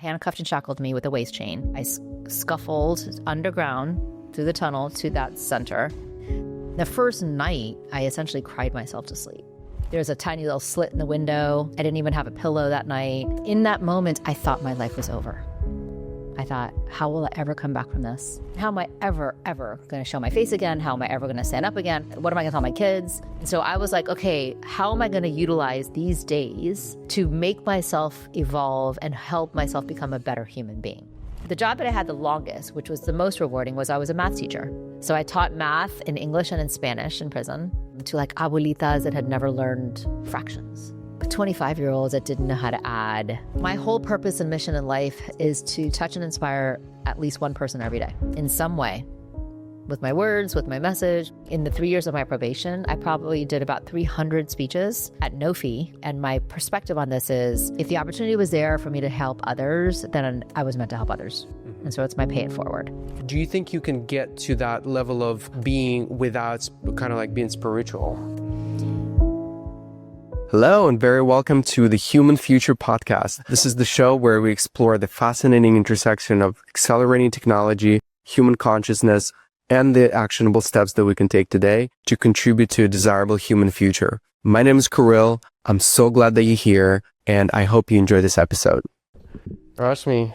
handcuffed and shackled me with a waist chain. I scuffled underground through the tunnel to that center. The first night, I essentially cried myself to sleep. There's a tiny little slit in the window. I didn't even have a pillow that night. In that moment, I thought my life was over. I thought, how will I ever come back from this? How am I ever going to show my face again? How am I ever going to stand up again? What am I going to tell my kids? And so I was like, okay, how am I going to utilize these days to make myself evolve and help myself become a better human being? The job that I had the longest, which was the most rewarding, was I was a math teacher. So I taught math in English and in Spanish in prison to like abuelitas that had never learned fractions. 25-year-olds that didn't know how to add. My whole purpose and mission in life is to touch and inspire at least one person every day in some way. With my words, with my message. In the 3 years of my probation, I probably did about 300 speeches at no fee. And my perspective on this is, if the opportunity was there for me to help others, then I was meant to help others. And so it's my pay it forward. Do you think you can get to that level of being without kind of like being spiritual? Hello, and very welcome to the Human Future Podcast. This is the show where we explore the fascinating intersection of accelerating technology, human consciousness, and the actionable steps that we can take today to contribute to a desirable human future. My name is Kirill. I'm so glad that you're here, and I hope you enjoy this episode. Rashmi,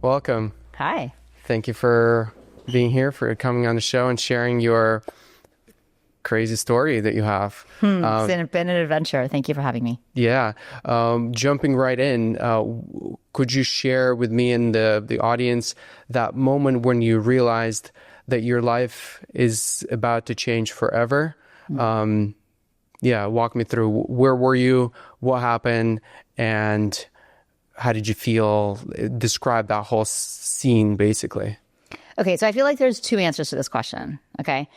welcome. Hi. Thank you for being here, for coming on the show and sharing your crazy story that you have. It's been an adventure. Thank you for having me. Yeah. Jumping right in, could you share with me and the audience that moment when you realized that your life is about to change forever? Walk me through. Where were you? What happened? And how did you feel? Describe that whole scene, basically. Okay, so I feel like there's two answers to this question, okay?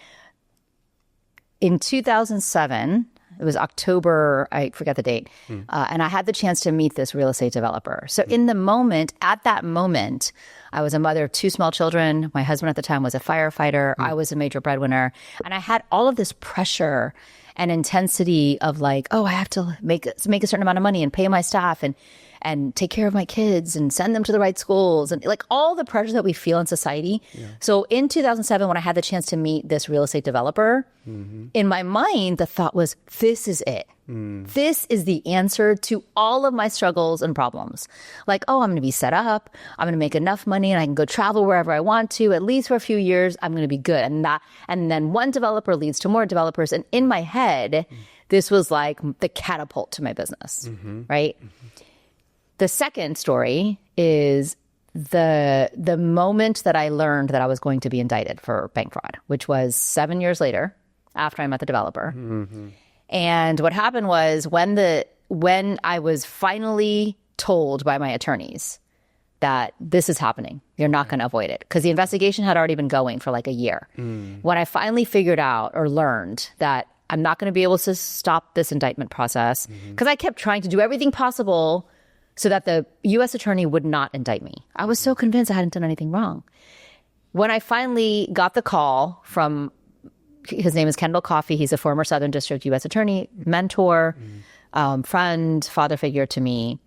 In 2007, it was October, I forget the date, and I had the chance to meet this real estate developer. So at that moment, I was a mother of two small children. My husband at the time was a firefighter. I was a major breadwinner. And I had all of this pressure and intensity of like, oh, I have to make a certain amount of money and pay my staff and take care of my kids and send them to the right schools and like all the pressure that we feel in society. Yeah. So in 2007, when I had the chance to meet this real estate developer, in my mind, the thought was, this is it. This is the answer to all of my struggles and problems. Like, oh, I'm going to be set up. I'm going to make enough money and I can go travel wherever I want to, at least for a few years. I'm going to be good. And then one developer leads to more developers. And in my head, this was like the catapult to my business, right? The second story is the moment that I learned that I was going to be indicted for bank fraud, which was 7 years later after I met the developer. And what happened was when I was finally told by my attorneys that this is happening, you're not going to avoid it, because the investigation had already been going for like a year. When I finally figured out or learned that I'm not going to be able to stop this indictment process, because I kept trying to do everything possible so that the U.S. attorney would not indict me. I was so convinced I hadn't done anything wrong. When I finally got the call from, his name is Kendall Coffey, he's a former Southern District U.S. attorney, mentor, friend, father figure to me,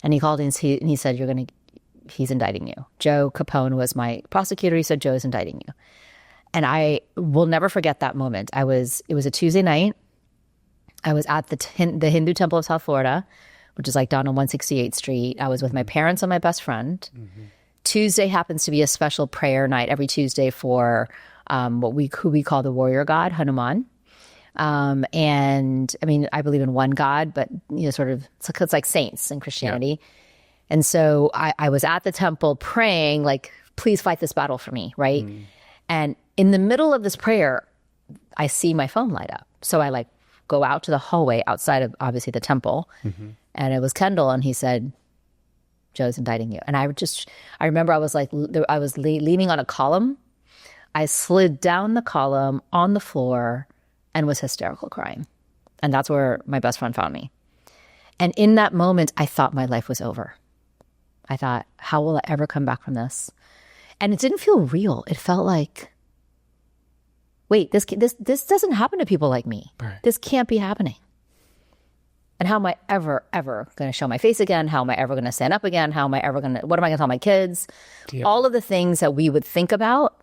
and he called and he said, he's indicting you. Joe Capone was my prosecutor. He said, Joe is indicting you. And I will never forget that moment. It was a Tuesday night. I was at the Hindu Temple of South Florida, which is like down on 168th Street. I was with my parents and my best friend. Tuesday happens to be a special prayer night every Tuesday for who we call the warrior god, Hanuman. And I mean, I believe in one God, but sort of, it's like saints in Christianity. Yeah. And so I was at the temple praying, like, please fight this battle for me, right? And in the middle of this prayer, I see my phone light up. So I go out to the hallway outside of obviously the temple. And it was Kendall, and he said, Joe's indicting you. And I remember I was leaning on a column. I slid down the column on the floor and was hysterical crying. And that's where my best friend found me. And in that moment, I thought my life was over. I thought, how will I ever come back from this? And it didn't feel real. It felt like, wait, this doesn't happen to people like me. Right. This can't be happening. And how am I ever going to show my face again? How am I ever going to stand up again? What am I going to tell my kids? Yeah. All of the things that we would think about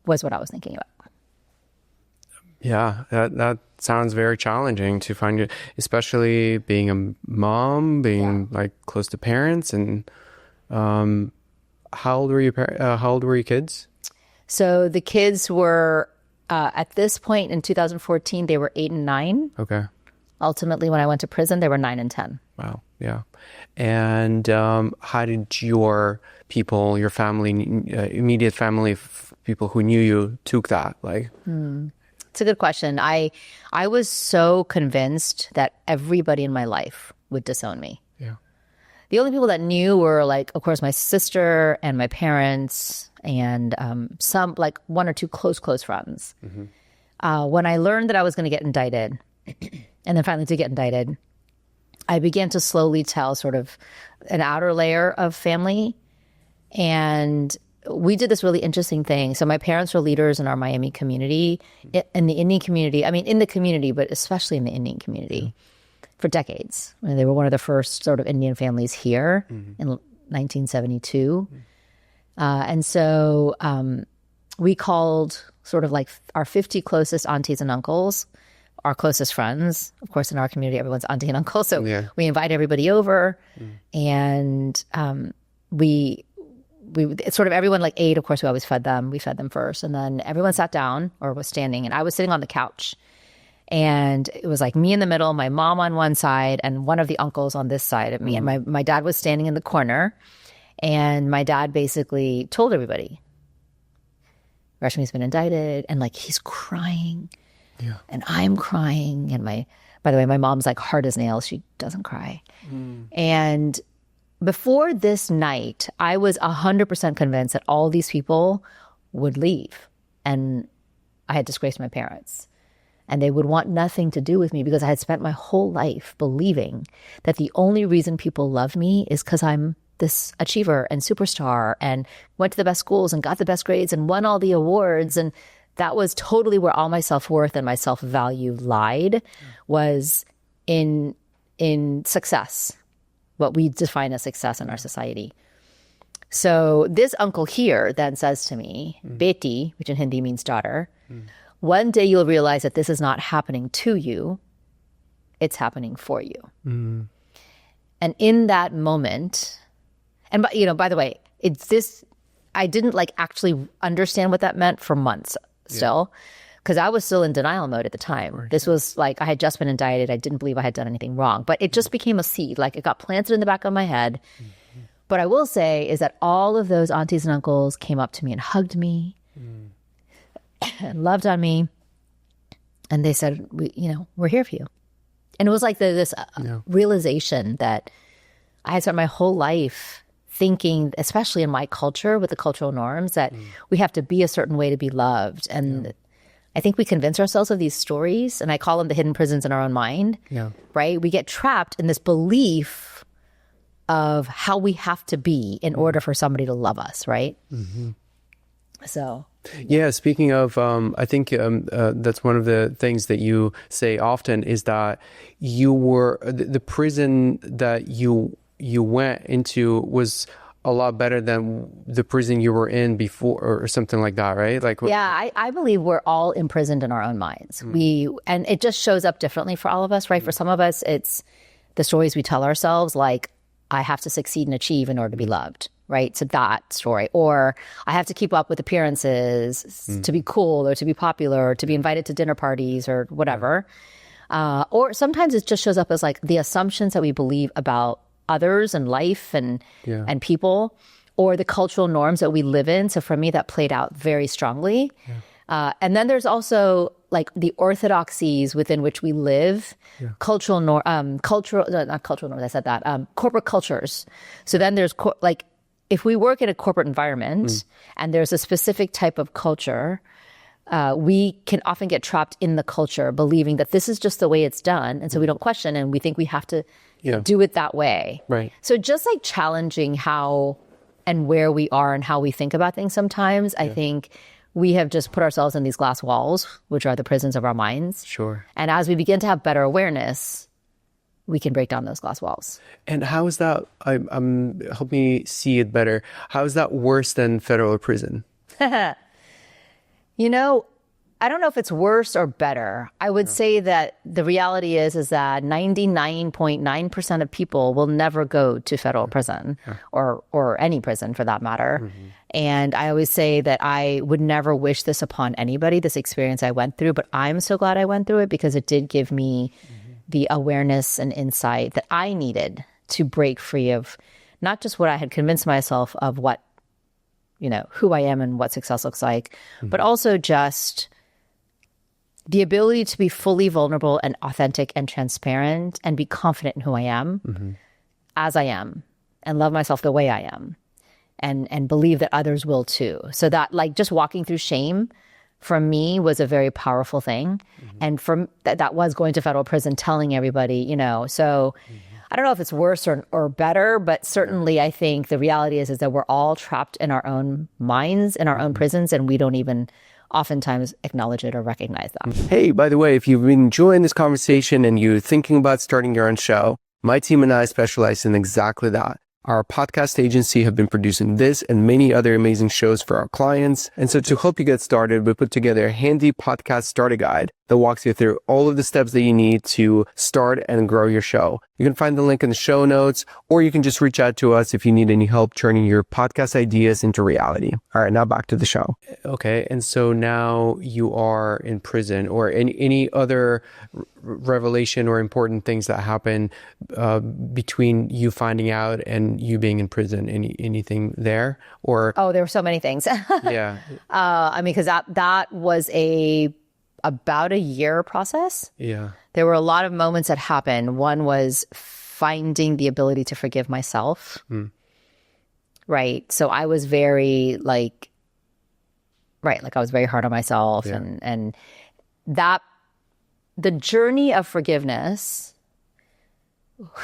was what I was thinking about. Yeah, that sounds very challenging to find you, especially being a mom, being like close to parents. And how old were your kids? So the kids were at this point in 2014, they were 8 and 9. Okay. Ultimately, when I went to prison, they were 9 and 10. Wow. Yeah. And how did your people, your family, immediate family, people who knew you, took that? Like, It's a good question. I was so convinced that everybody in my life would disown me. yeah. The only people that knew were, like, of course, my sister and my parents and some, like, 1 or 2 close friends. When I learned that I was going to get indicted, and then finally did get indicted, I began to slowly tell sort of an outer layer of family. And we did this really interesting thing. So my parents were leaders in our Miami community, in the Indian community. I mean, in the community, but especially in the Indian community for decades. I mean, they were one of the first sort of Indian families here in 1972. And so we called sort of like our 50 closest aunties and uncles, our closest friends. Of course, in our community, everyone's auntie and uncle. So we invite everybody over, and we sort of, everyone like ate. Of course, we always fed them. We fed them first, and then everyone sat down or was standing, and I was sitting on the couch. And it was like me in the middle, my mom on one side, and one of the uncles on this side of me. And my dad was standing in the corner, and my dad basically told everybody, Rashmi's been indicted, and like he's crying. Yeah. And I'm crying. And by the way, my mom's like hard as nails. She doesn't cry. And before this night, I was 100% convinced that all these people would leave. And I had disgraced my parents. And they would want nothing to do with me because I had spent my whole life believing that the only reason people love me is because I'm this achiever and superstar and went to the best schools and got the best grades and won all the awards. And that was totally where all my self-worth and my self-value lied, was in success, what we define as success in our society. So this uncle here then says to me, Beti, which in Hindi means daughter, one day you'll realize that this is not happening to you, it's happening for you. And in that moment, and by the way, I didn't like actually understand what that meant for months still, because I was still in denial mode at the time. This was like, I had just been indicted. I didn't believe I had done anything wrong, but it just became a seed. Like, it got planted in the back of my head. But I will say is that all of those aunties and uncles came up to me and hugged me and loved on me. And they said, we're here for you. And it was like this realization that I had spent my whole life thinking, especially in my culture with the cultural norms, that we have to be a certain way to be loved. And I think we convince ourselves of these stories, and I call them the hidden prisons in our own mind, right? We get trapped in this belief of how we have to be in order for somebody to love us, right? So... Yeah, speaking of, I think that's one of the things that you say often is that you were, the prison that you went into was a lot better than the prison you were in before, or something like that, right? Like, yeah, I believe we're all imprisoned in our own minds. And it just shows up differently for all of us, right? For some of us, it's the stories we tell ourselves, like, I have to succeed and achieve in order to be loved. Right? So that story. Or I have to keep up with appearances to be cool or to be popular or to be invited to dinner parties or whatever. Or sometimes it just shows up as like the assumptions that we believe about others and life and people, or the cultural norms that we live in. So for me, that played out very strongly. And then there's also like the orthodoxies within which we live, corporate cultures. So then there's if we work in a corporate environment and there's a specific type of culture, we can often get trapped in the culture, believing that this is just the way it's done. And so we don't question, and we think we have to do it that way. Right. So just like challenging how and where we are and how we think about things sometimes, I think we have just put ourselves in these glass walls, which are the prisons of our minds. Sure. And as we begin to have better awareness, we can break down those glass walls. And how is that? Help me see it better. How is that worse than federal prison? You know, I don't know if it's worse or better. I would say that the reality is that 99.9% of people will never go to federal prison or any prison for that matter. And I always say that I would never wish this upon anybody, this experience I went through, but I'm so glad I went through it because it did give me the awareness and insight that I needed to break free of not just what I had convinced myself of what, you know, who I am and what success looks like, but also just the ability to be fully vulnerable and authentic and transparent and be confident in who I am as I am and love myself the way I am and believe that others will too. So that like just walking through shame for me was a very powerful thing. And from that was going to federal prison, telling everybody, you know, so I don't know if it's worse or better, but certainly I think the reality is that we're all trapped in our own minds, in our own prisons, and we don't even oftentimes acknowledge it or recognize that. Hey, by the way, if you've been enjoying this conversation and you're thinking about starting your own show, my team and I specialize in exactly that. Our podcast agency have been producing this and many other amazing shows for our clients. And so to help you get started, we put together a handy podcast starter guide that walks you through all of the steps that you need to start and grow your show. You can find the link in the show notes, or you can just reach out to us if you need any help turning your podcast ideas into reality. All right, now back to the show. Okay, and so now you are in prison, or any other revelation or important things that happen between you finding out and you being in prison? Anything there? Or there were so many things. Yeah. I mean, because that was about a year process. Yeah. There were a lot of moments that happened. One was finding the ability to forgive myself. Right. So I was very I was very hard on myself. Yeah. And that the journey of forgiveness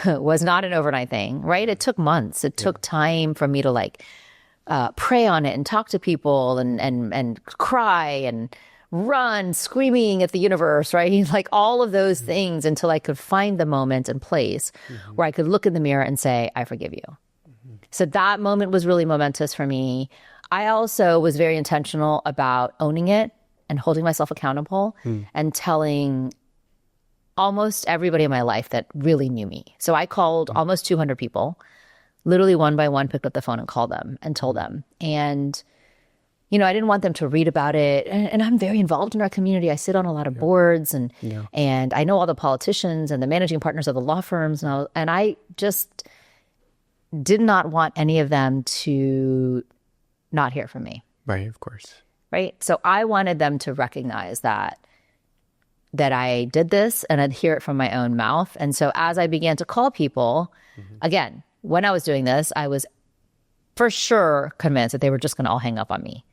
was not an overnight thing, right? It took months. It took time for me to pray on it and talk to people and cry and run screaming at the universe, right? Like all of those things until I could find the moment and place where I could look in the mirror and say, I forgive you. So that moment was really momentous for me. I also was very intentional about owning it and holding myself accountable and telling almost everybody in my life that really knew me. So I called almost 200 people, literally one by one, picked up the phone and called them and told them. And you know, I didn't want them to read about it. And I'm very involved in our community. I sit on a lot of boards and I know all the politicians and the managing partners of the law firms. And I just did not want any of them to not hear from me. Right, of course. Right. So I wanted them to recognize that I did this and I'd hear it from my own mouth. And so as I began to call people, again, when I was doing this, I was for sure convinced that they were just going to all hang up on me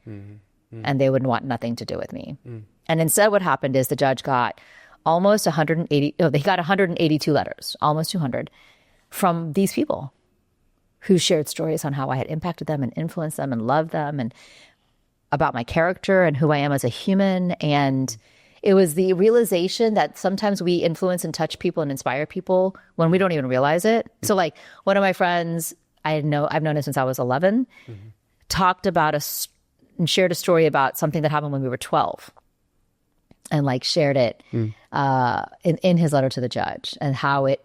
and they would want nothing to do with me. And instead what happened is the judge got almost 182 letters, almost 200 from these people who shared stories on how I had impacted them and influenced them and loved them and about my character and who I am as a human. And it was the realization that sometimes we influence and touch people and inspire people when we don't even realize it. So like one of my friends, I've known him since I was 11, talked about and shared a story about something that happened when we were 12 and shared it in his letter to the judge and how it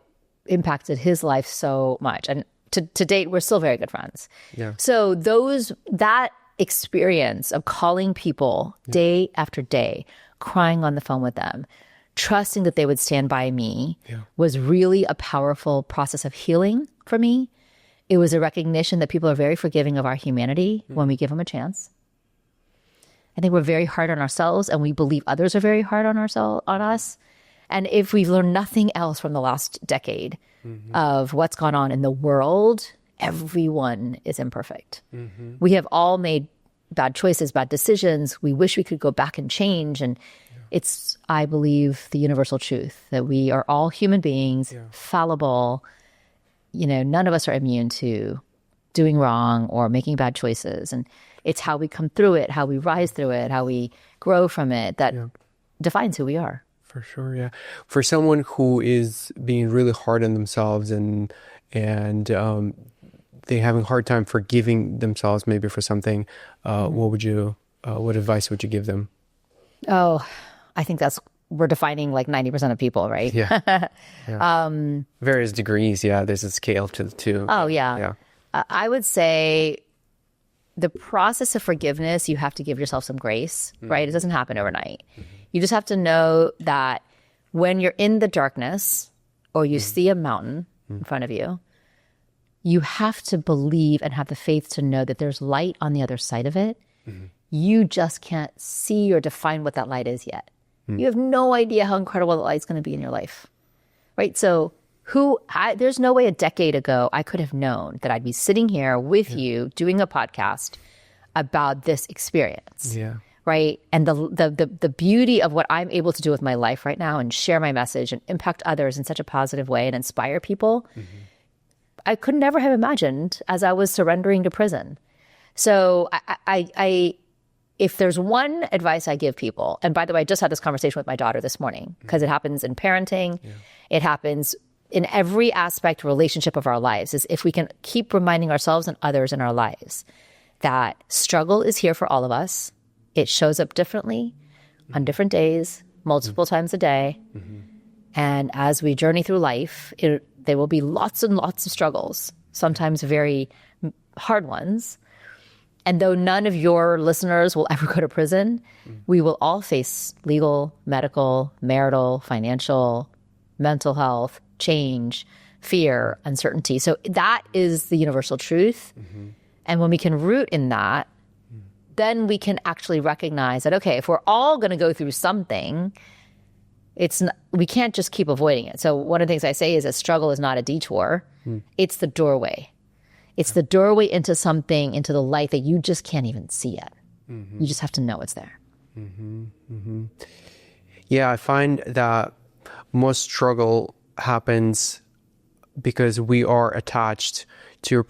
impacted his life so much. And to date, we're still very good friends. Yeah. So that experience of calling people day after day, crying on the phone with them, trusting that they would stand by me was really a powerful process of healing for me. It was a recognition that people are very forgiving of our humanity when we give them a chance. I think we're very hard on ourselves and we believe others are very hard on us. And if we've learned nothing else from the last decade of what's gone on in the world, everyone is imperfect. We have all made bad choices, bad decisions. We wish we could go back and change. And it's, I believe, the universal truth that we are all human beings, fallible. You know, none of us are immune to doing wrong or making bad choices. And it's how we come through it, how we rise through it, how we grow from it that defines who we are. For sure. Yeah. For someone who is being really hard on themselves and they having a hard time forgiving themselves maybe for something, what advice would you give them? Oh, I think we're defining like 90% of people, right? Yeah. Various degrees. Yeah. There's a scale to the two. Oh, yeah. Yeah. I would say the process of forgiveness, you have to give yourself some grace, right? It doesn't happen overnight. You just have to know that when you're in the darkness or you see a mountain in front of you, you have to believe and have the faith to know that there's light on the other side of it. You just can't see or define what that light is yet. You have no idea how incredible the light's going to be in your life, right? So there's no way a decade ago I could have known that I'd be sitting here with you doing a podcast about this experience. Yeah. Right. And the beauty of what I'm able to do with my life right now and share my message and impact others in such a positive way and inspire people, I could never have imagined as I was surrendering to prison. So if there's one advice I give people, and by the way, I just had this conversation with my daughter this morning because it happens in parenting. It happens in every aspect relationship of our lives, is if we can keep reminding ourselves and others in our lives that struggle is here for all of us. It shows up differently on different days, multiple times a day. And as we journey through life, there will be lots and lots of struggles, sometimes very hard ones. And though none of your listeners will ever go to prison, we will all face legal, medical, marital, financial, mental health, change, fear, uncertainty. So that is the universal truth. And when we can root in that, then we can actually recognize that, okay, if we're all going to go through something, we can't just keep avoiding it. So one of the things I say is that struggle is not a detour. It's the doorway. It's the doorway into something, into the light that you just can't even see yet. You just have to know it's there. Yeah, I find that most struggle happens because we are attached to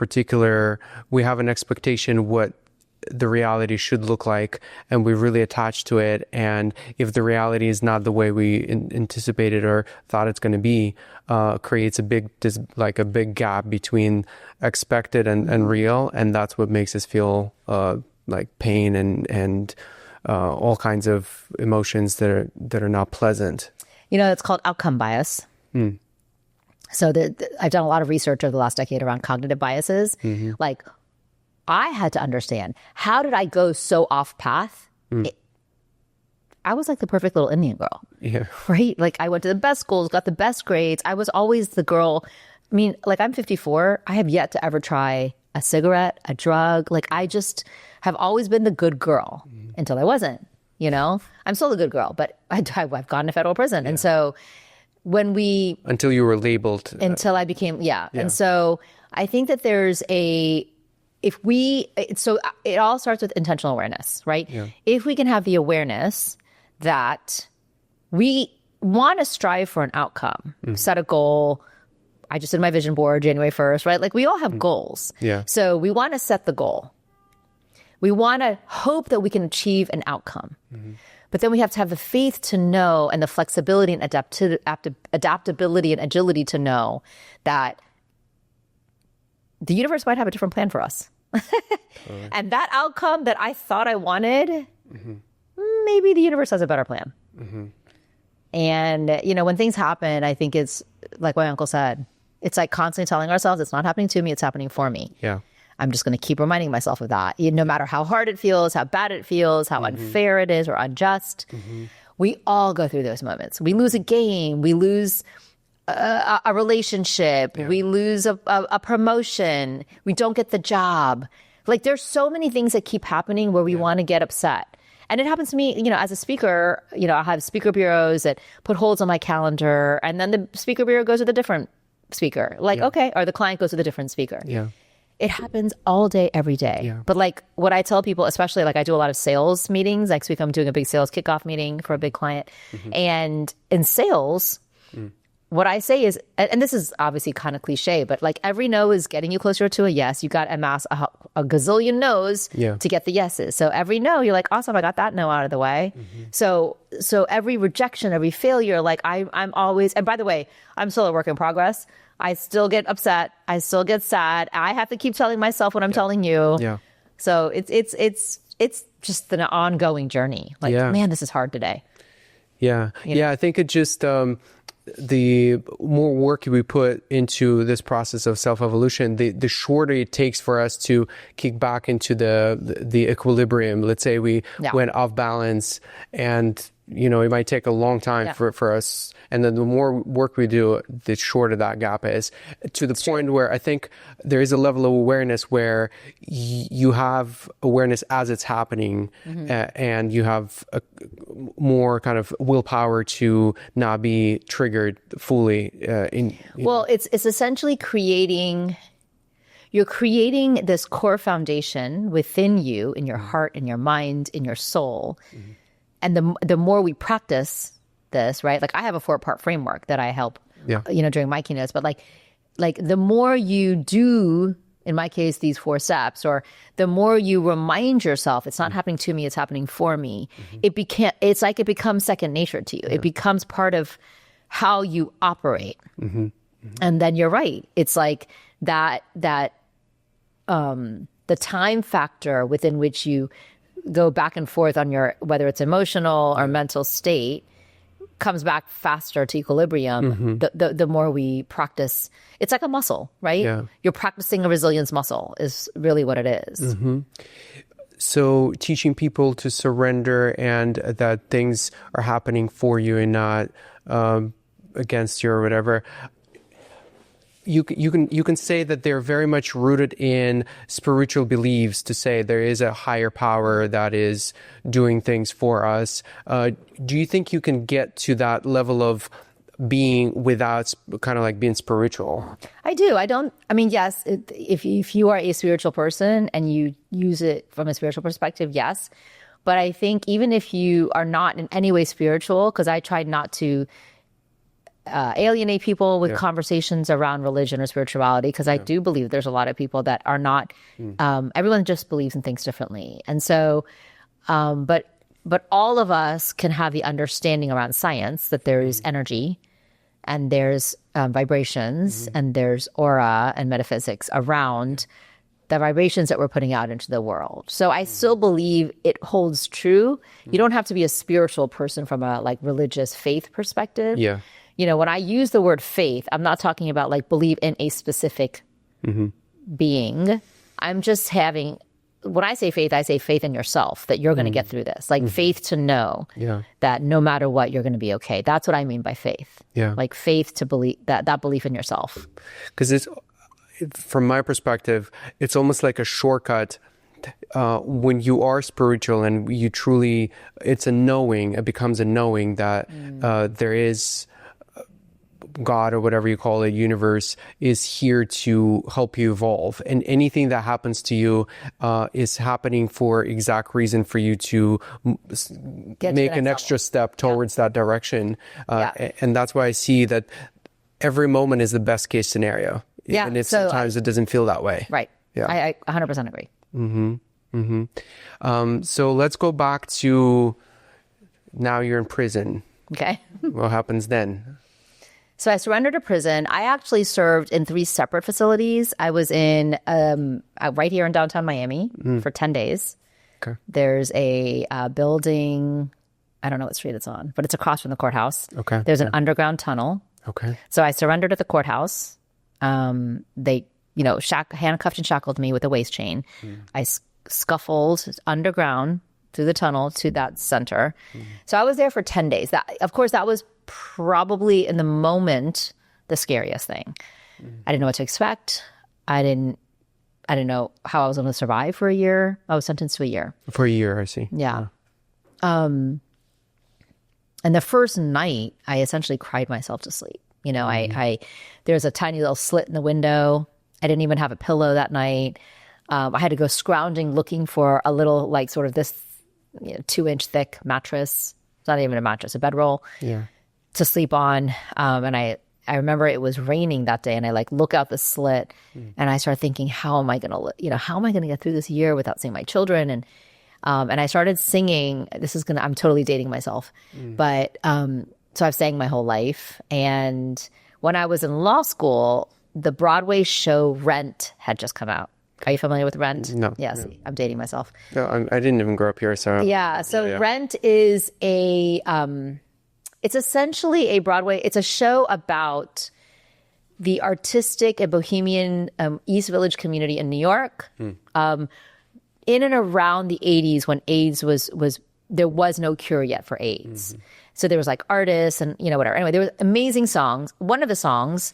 we have an expectation what the reality should look like, and we're really attached to it. And if the reality is not the way we anticipated or thought it's going to be, creates a big gap between expected and real, and that's what makes us feel like pain and all kinds of emotions that are not pleasant. It's called outcome bias. So I've done a lot of research over the last decade around cognitive biases. Like, I had to understand, how did I go so off path? I was like the perfect little Indian girl. Yeah. Right? Like, I went to the best schools, got the best grades. I was always the girl. I mean, like, I'm 54. I have yet to ever try a cigarette, a drug. Like, I just have always been the good girl until I wasn't, I'm still the good girl, but I've gone to federal prison. And so until you were labeled. Until I became, And so I think that there's so it all starts with intentional awareness, right? Yeah. If we can have the awareness that we want to strive for an outcome, set a goal. I just did my vision board January 1st, right? Like, we all have goals. Yeah. So we want to set the goal. We want to hope that we can achieve an outcome. But then we have to have the faith to know, and the flexibility and adaptability and agility to know that the universe might have a different plan for us. And that outcome that I thought I wanted, maybe the universe has a better plan. And, when things happen, I think it's like my uncle said, it's like constantly telling ourselves, it's not happening to me, it's happening for me. Yeah. I'm just going to keep reminding myself of that. No matter how hard it feels, how bad it feels, how unfair it is or unjust, we all go through those moments. We lose a game, we lose a relationship, we lose a promotion, we don't get the job. Like, there's so many things that keep happening where we want to get upset. And it happens to me, as a speaker, I have speaker bureaus that put holds on my calendar, and then the speaker bureau goes with a different speaker. Like, okay, or the client goes with a different speaker. Yeah. It happens all day, every day. Yeah. But like, what I tell people, especially like, I do a lot of sales meetings. Next week, I'm doing a big sales kickoff meeting for a big client. And in sales, what I say is, and this is obviously kind of cliche, but like every no is getting you closer to a yes. You got to amass a gazillion no's to get the yeses. So every no, you're like, awesome, I got that no out of the way. So every rejection, every failure, like I'm always, and by the way, I'm still a work in progress. I still get upset. I still get sad. I have to keep telling myself what I'm telling you. Yeah. So it's just an ongoing journey. Like, man, this is hard today. Yeah. Yeah. I think it just, the more work we put into this process of self-evolution, the shorter it takes for us to kick back into the equilibrium. Let's say we went off balance, and it might take a long time for us. And then the more work we do, the shorter that gap is, to the point where I think there is a level of awareness where you have awareness as it's happening, and you have a more kind of willpower to not be triggered fully. Well, it's essentially you're creating this core foundation within you, in your heart, in your mind, in your soul. And the more we practice this, right? Like I have a 4-part framework that I help, during my keynotes, but like the more you do, in my case, these 4 steps, or the more you remind yourself, it's not happening to me, it's happening for me. It's like it becomes second nature to you. It becomes part of how you operate. And then you're right. It's like that, the time factor within which you go back and forth on your, whether it's emotional or mental state, comes back faster to equilibrium. The more we practice, it's like a muscle, right? You're practicing a resilience muscle is really what it is. So teaching people to surrender and that things are happening for you and not against you or whatever. You can say that they're very much rooted in spiritual beliefs, to say there is a higher power that is doing things for us. Do you think you can get to that level of being without kind of like being spiritual? I do. Yes, if you are a spiritual person and you use it from a spiritual perspective, yes. But I think even if you are not in any way spiritual, because I tried not to alienate people with conversations around religion or spirituality, because I do believe there's a lot of people that are not, everyone just believes in things differently. And so, but all of us can have the understanding around science that there is energy and there's vibrations and there's aura and metaphysics around the vibrations that we're putting out into the world. So I still believe it holds true. You don't have to be a spiritual person from a like religious faith perspective. When I use the word faith, I'm not talking about like believe in a specific being. I'm just when I say faith in yourself, that you're going to get through this. Like faith to know that no matter what, you're going to be okay. That's what I mean by faith. Like faith to believe, that belief in yourself. Because from my perspective, it's almost like a shortcut. When you are spiritual and you truly, it's a knowing, it becomes a knowing that there is God, or whatever you call it, universe, is here to help you evolve. And anything that happens to you is happening for exact reason for you to make an extra step towards that direction. And that's why I see that every moment is the best case scenario. And sometimes it doesn't feel that way. Right. I 100% agree. So let's go back to now you're in prison. Okay. What happens then? So I surrendered to prison. I actually served in 3 separate facilities. I was in right here in downtown Miami for 10 days. Okay. There's a building, I don't know what street it's on, but it's across from the courthouse. Okay. There's an underground tunnel. Okay. So I surrendered at the courthouse. They, handcuffed and shackled me with a waist chain. I scuffled underground through the tunnel to that center. So I was there for 10 days. That was probably in the moment the scariest thing. I didn't know what to expect. I didn't know how I was going to survive for a year. I was sentenced to a year. For a year, I see. Yeah. And the first night, I essentially cried myself to sleep. There's a tiny little slit in the window. I didn't even have a pillow that night. I had to go scrounging looking for a little, like, sort of this 2-inch thick mattress. It's not even a mattress, a bedroll. To sleep on. And I remember it was raining that day, and I like look out the slit, and I started thinking, how am I gonna, how am I gonna get through this year without seeing my children? And I started singing. I'm totally dating myself, but so I've sang my whole life. And when I was in law school, the Broadway show Rent had just come out. Are you familiar with Rent? No. Yes, I'm dating myself. No, I didn't even grow up here, so Yeah. So Rent is it's essentially a Broadway. It's a show about the artistic and bohemian East Village community in New York, in and around the 80s when AIDS was there was no cure yet for AIDS. So there was like artists and whatever. Anyway, there was amazing songs. One of the songs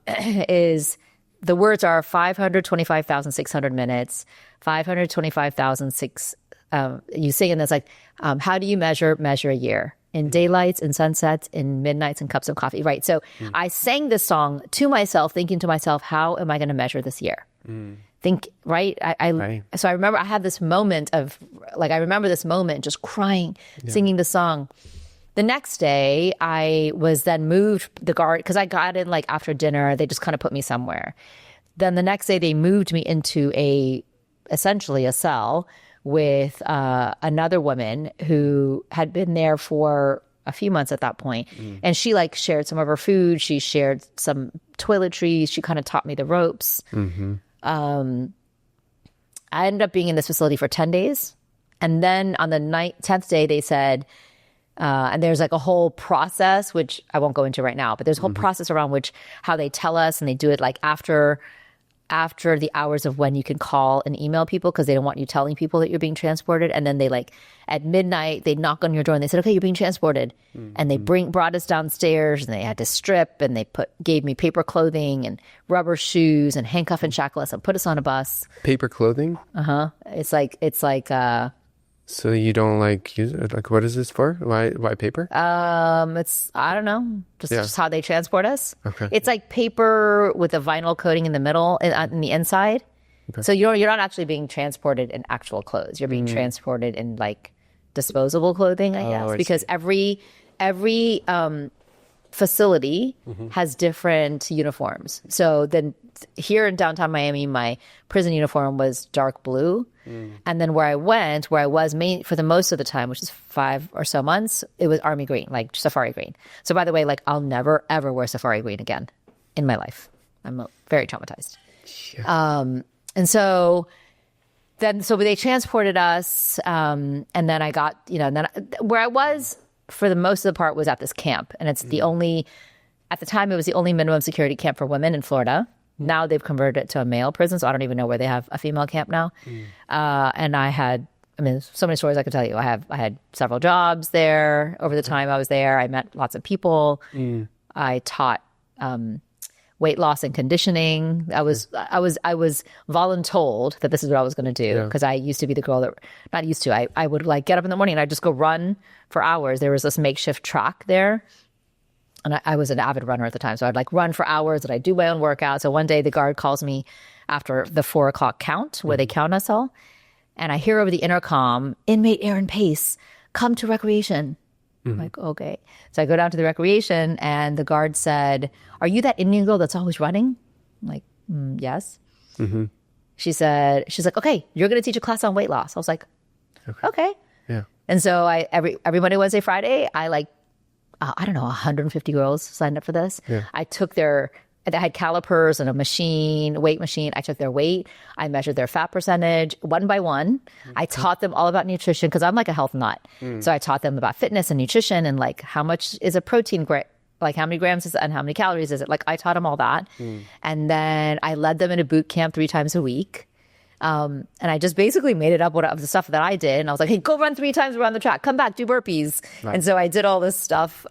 is. The words are 525,600 minutes, 525,006. You sing, and it's like, how do you measure a year? In daylights, in sunsets, in midnights, and cups of coffee. Right. So I sang this song to myself, thinking to myself, how am I going to measure this year? Right. So I remember I had this moment of just crying, singing the song. The next day, I was then moved the guard because I got in like after dinner. They just kind of put me somewhere. Then the next day, they moved me into essentially a cell with another woman who had been there for a few months at that point. And she like shared some of her food. She shared some toiletries. She kind of taught me the ropes. I ended up being in this facility for 10 days. And then on the 10th day, they said, and there's like a whole process, which I won't go into right now, but there's a whole process around how they tell us, and they do it like after the hours of when you can call and email people because they don't want you telling people that you're being transported. And then they like at midnight, they knock on your door and they said, okay, you're being transported. And they brought us downstairs, and they had to strip, and they gave me paper clothing and rubber shoes and handcuff and shackle us and put us on a bus. Paper clothing? It's like so you don't like use it? Like, what is this for? Why paper? It's, I don't know, just how they transport us. Okay. It's like paper with a vinyl coating in the middle in the inside. Okay. So you're not actually being transported in actual clothes. You're being transported in like disposable clothing, I guess, because every facility has different uniforms. So then here in downtown Miami, my prison uniform was dark blue. And then where I was for the most of the time, which is 5 or so months, it was army green, like safari green. So by the way, like I'll never, ever wear safari green again in my life. I'm very traumatized. Yeah. And so they transported us. And then I got, where I was for the most of the part was at this camp. And it's at the time, it was the only minimum security camp for women in Florida. Now they've converted it to a male prison, so I don't even know where they have a female camp now. And so many stories I could tell you. I had several jobs there over the time I was there. I met lots of people. I taught weight loss and conditioning. I was voluntold that this is what I was going to do because I used to be the girl that, not used to, I would like get up in the morning and I'd just go run for hours. There was this makeshift track there. And I was an avid runner at the time. So I'd like run for hours and I'd do my own workout. So one day the guard calls me after the 4 o'clock count where they count us all. And I hear over the intercom, inmate Aaron Pace, come to recreation. I'm like, okay. So I go down to the recreation and the guard said, are you that Indian girl that's always running? I'm like, yes. She's like, okay, you're going to teach a class on weight loss. I was like, okay. Yeah. And so every Monday, Wednesday, Friday, I like, I don't know, 150 girls signed up for this. Yeah. I had calipers and a weight machine. I took their weight. I measured their fat percentage one by one. I taught them all about nutrition because I'm like a health nut. So I taught them about fitness and nutrition and like how much is a protein, like how many grams is it and how many calories is it? Like I taught them all that. And then I led them in a boot camp 3 times a week. And I just basically made it up of the stuff that I did. And I was like, hey, go run 3 times around the track. Come back, do burpees. Right. And so I did all this stuff.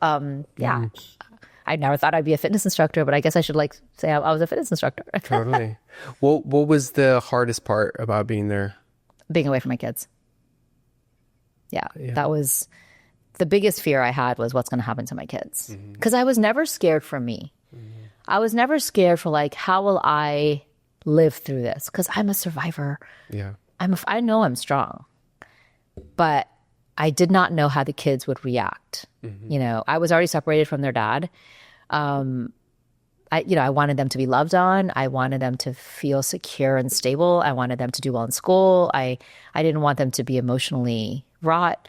I never thought I'd be a fitness instructor, but I guess I should like say I was a fitness instructor. Totally. What was the hardest part about being there? Being away from my kids. Yeah. That was the biggest fear I had was what's going to happen to my kids. Because I was never scared for me. I was never scared for like, how will I live through this? Because I'm a survivor. Yeah. I know I'm strong. But I did not know how the kids would react. I was already separated from their dad. I wanted them to be loved on. I wanted them to feel secure and stable. I wanted them to do well in school. I didn't want them to be emotionally wrought.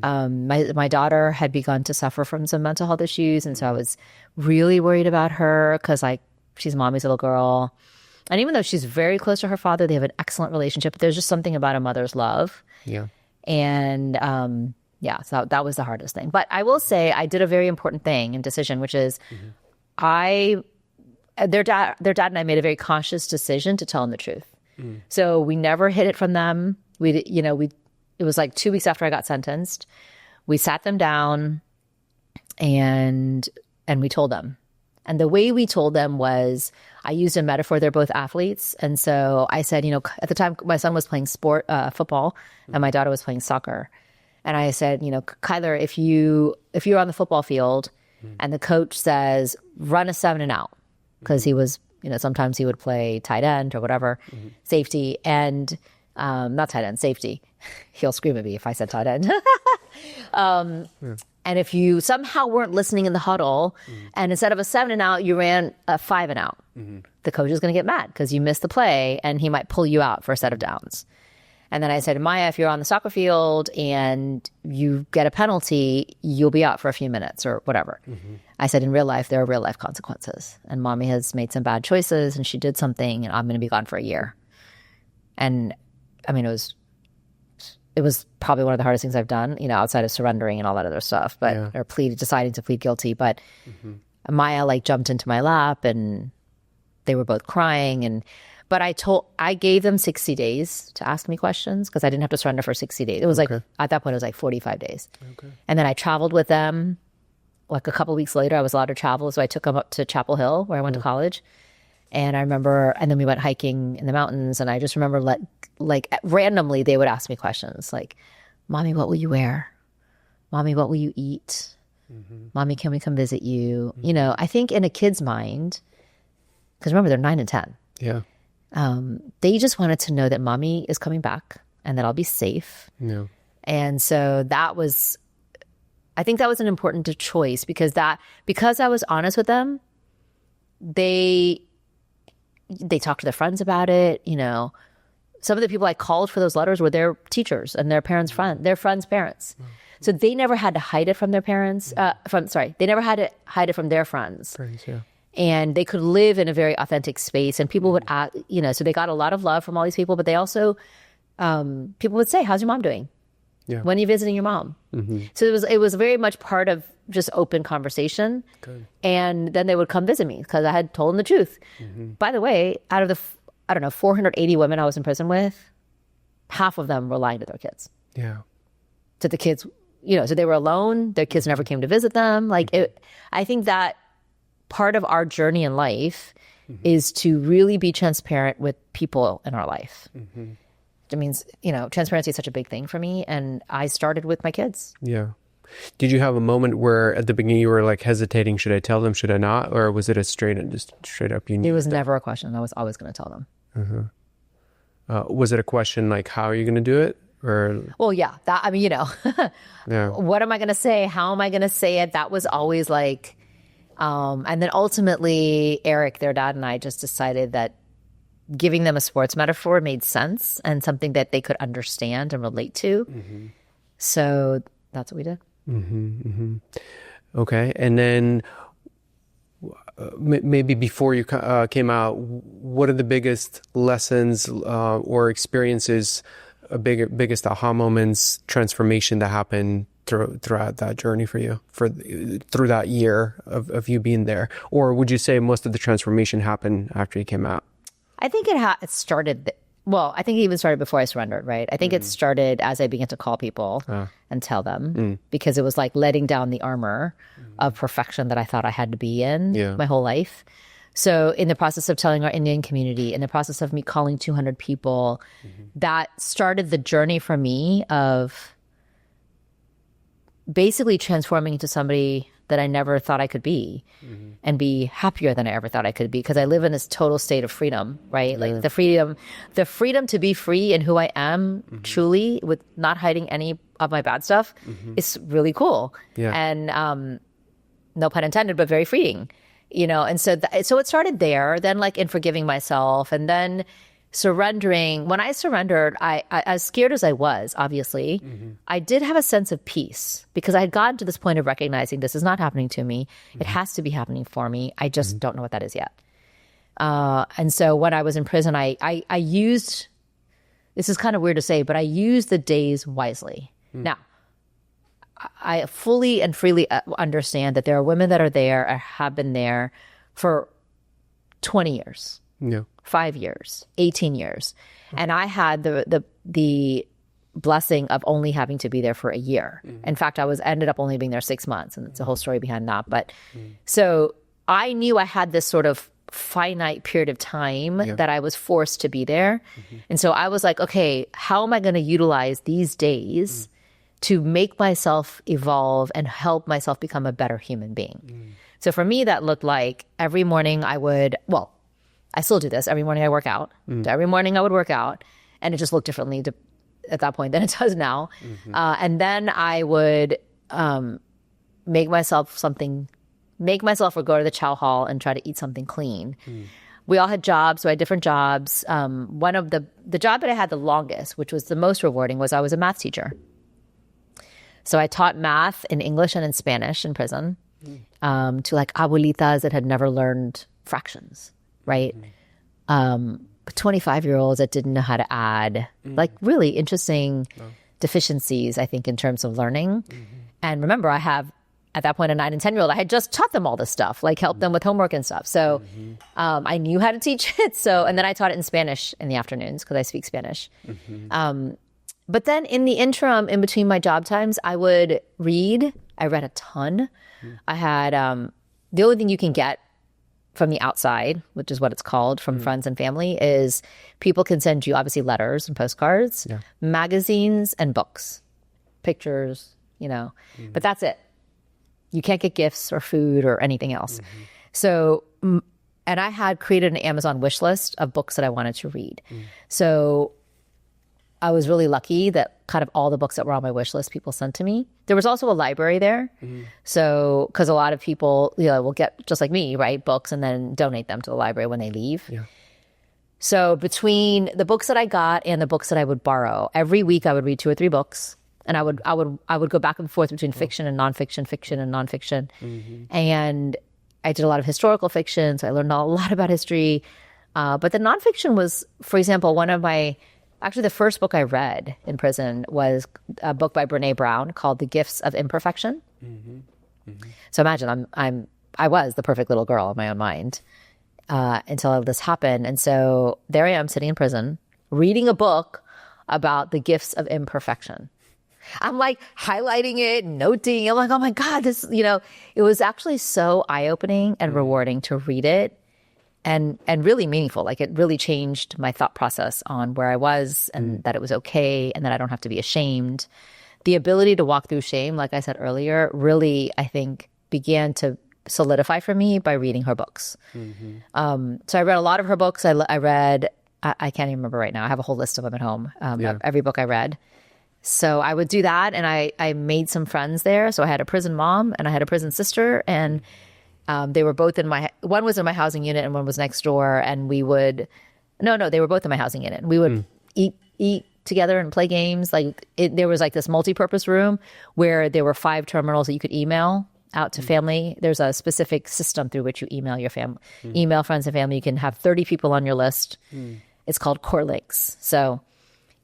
My daughter had begun to suffer from some mental health issues, and so I was really worried about her because she's mommy's little girl. And even though she's very close to her father, they have an excellent relationship. There's just something about a mother's love. Yeah. And so that was the hardest thing. But I will say I did a very important thing and decision, which is their dad and I made a very conscious decision to tell them the truth. So we never hid it from them. It was like 2 weeks after I got sentenced. We sat them down and we told them. And the way we told them was, I used a metaphor. They're both athletes. And so I said, at the time my son was playing football and my daughter was playing soccer. And I said, Kyler, if you're on the football field and the coach says, run a 7 and out, because he was, sometimes he would play tight end or whatever, safety, and not tight end, safety. He'll scream at me if I said tight end. And if you somehow weren't listening in the huddle and instead of a 7 and out, you ran a 5 and out, the coach is going to get mad because you missed the play and he might pull you out for a set of downs. And then I said, Maya, if you're on the soccer field and you get a penalty, you'll be out for a few minutes or whatever. I said, in real life, there are real life consequences. And mommy has made some bad choices and she did something and I'm going to be gone for a year. And I mean, it was probably one of the hardest things I've done, outside of surrendering and all that other stuff, or deciding to plead guilty. But Maya jumped into my lap and they were both crying. But I gave them 60 days to ask me questions because I didn't have to surrender for 60 days. It was at that point, it was 45 days. And then I traveled with them. A couple of weeks later, I was allowed to travel. So I took them up to Chapel Hill where I went to college. And I remember, and then we went hiking in the mountains. And I just remember randomly, they would ask me questions like, Mommy, what will you wear? Mommy, what will you eat? Mommy, can we come visit you? I think in a kid's mind, because remember, they're 9 and 10. Yeah. They just wanted to know that mommy is coming back and that I'll be safe. Yeah. And so I think that was an important choice because I was honest with them, they talked to their friends about it. Some of the people I called for those letters were their teachers and their friends' parents. So they never had to hide it from their parents. They never had to hide it from their friends. Yeah. And they could live in a very authentic space. And people would, so they got a lot of love from all these people. But they also, people would say, how's your mom doing? Yeah. When are you visiting your mom? So it was very much part of just open conversation. Good. And then they would come visit me because I had told them the truth. By the way, out of the, 480 women I was in prison with, half of them were lying to their kids. Yeah. So the kids, so they were alone. Their kids never came to visit them. I think that part of our journey in life is to really be transparent with people in our life. It means, transparency is such a big thing for me. And I started with my kids. Yeah. Did you have a moment where at the beginning you were hesitating, should I tell them, should I not? Or was it straight up? It was never a question. I was always going to tell them. Was it a question how are you going to do it? Or well, yeah. Yeah. What am I going to say? How am I going to say it? That was always and then ultimately Eric, their dad, and I just decided that giving them a sports metaphor made sense and something that they could understand and relate to. So that's what we did. Okay. And then maybe before you came out, what are the biggest lessons or experiences, biggest aha moments, transformation that happened throughout that journey for you, through that year of you being there? Or would you say most of the transformation happened after you came out? I think it started, I think it even started before I surrendered, right? I think it started as I began to call people and tell them because it was letting down the armor of perfection that I thought I had to be in my whole life. So in the process of telling our Indian community, in the process of me calling 200 people, that started the journey for me of basically transforming into somebody that I never thought I could be and be happier than I ever thought I could be because I live in this total state of freedom, right? Yeah. The freedom to be free in who I am truly with not hiding any of my bad stuff is really cool. Yeah. And no pun intended, but very freeing. And so so it started there, then like in forgiving myself, and then surrendering. When I surrendered, I as scared as I was, obviously, I did have a sense of peace because I had gotten to this point of recognizing this is not happening to me. It has to be happening for me. I just don't know what that is yet. And so when I was in prison, I used, this is kind of weird to say, but I used the days wisely. Now, I fully and freely understand that there are women that are there or have been there for 20 years, 5 years, 18 years. And I had the blessing of only having to be there for a year. In fact, I ended up only being there 6 months, and it's a whole story behind that. But so I knew I had this sort of finite period of time that I was forced to be there. And so I was like, okay, how am I going to utilize these days to make myself evolve and help myself become a better human being? So for me, that looked like every morning I still do this. Every morning I work out. Every morning I would work out, and it just looked differently at that point than it does now. And then I would make myself or go to the chow hall and try to eat something clean. We all had jobs, so I had different jobs. One of the job that I had the longest, which was the most rewarding, was I was a math teacher. So I taught math in English and in Spanish in prison to like abuelitas that had never learned fractions, right? 25-year-olds that didn't know how to add, like really interesting deficiencies, I think, in terms of learning. And remember, I have, at that point, a 9 and 10-year-old, I had just taught them all this stuff, like helped them with homework and stuff. So I knew how to teach it. And then I taught it in Spanish in the afternoons because I speak Spanish. But then in the interim, in between my job times, I would read. I read a ton. I had, the only thing you can get from the outside, which is what it's called, from friends and family, is people can send you obviously letters and postcards, magazines and books, pictures, but that's it. You can't get gifts or food or anything else. So, and I had created an Amazon wish list of books that I wanted to read. So I was really lucky that kind of all the books that were on my wish list people sent to me. There was also a library there. So, because a lot of people, will get, just like me, right, books and then donate them to the library when they leave. So between the books that I got and the books that I would borrow, every week I would read 2 or 3 books. And I would go back and forth between fiction and nonfiction, fiction and nonfiction. And I did a lot of historical fiction, so I learned a lot about history. But the nonfiction was, for example, actually the first book I read in prison was a book by Brene Brown called The Gifts of Imperfection. So imagine I was the perfect little girl in my own mind until this happened. And so there I am sitting in prison reading a book about the gifts of imperfection. I'm like highlighting it, noting. I'm like, oh my God, this, it was actually so eye-opening and rewarding to read it and really meaningful. Like it really changed my thought process on where I was and that it was okay and that I don't have to be ashamed. The ability to walk through shame, like I said earlier, really, I think, began to solidify for me by reading her books. So I read a lot of her books. I read, I can't even remember right now. I have a whole list of them at home, of every book I read. So I would do that, and I made some friends there. So I had a prison mom and I had a prison sister, and they were both one was in my housing unit and one was next door. And they were both in my housing unit. And we would eat together and play games. There was like this multi-purpose room where there were 5 terminals that you could email out to family. There's a specific system through which you email your family, email friends and family. You can have 30 people on your list. It's called Core Links. So.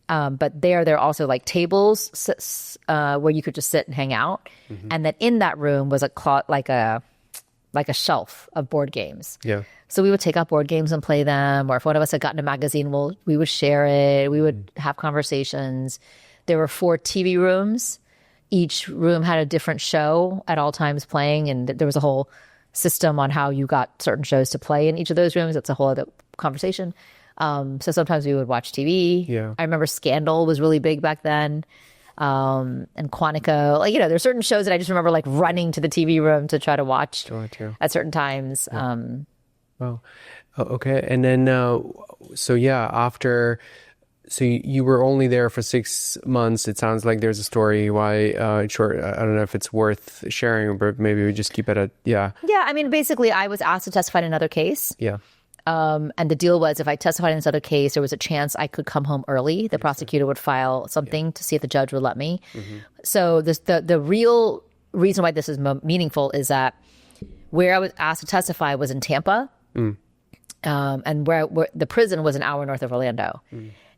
But there are also like tables where you could just sit and hang out, and then in that room was like a shelf of board games. So we would take out board games and play them, or if one of us had gotten a magazine, we would share it. We would have conversations. There were 4 TV rooms. Each room had a different show at all times playing, and there was a whole system on how you got certain shows to play in each of those rooms. It's a whole other conversation. So sometimes we would watch TV. I remember Scandal was really big back then. And Quantico, there's certain shows that I just remember like running to the TV room to try to watch at certain times. Wow. Okay. And then, after, So you were only there for 6 months. It sounds like there's a story why, sure, I don't know if it's worth sharing, but maybe we just keep it at, yeah. Yeah, I mean, basically, I was asked to testify in another case. Yeah. And the deal was if I testified in this other case, there was a chance I could come home early. The prosecutor would file something to see if the judge would let me. So the real reason why this is meaningful is that where I was asked to testify was in Tampa. And where the prison was an hour north of Orlando.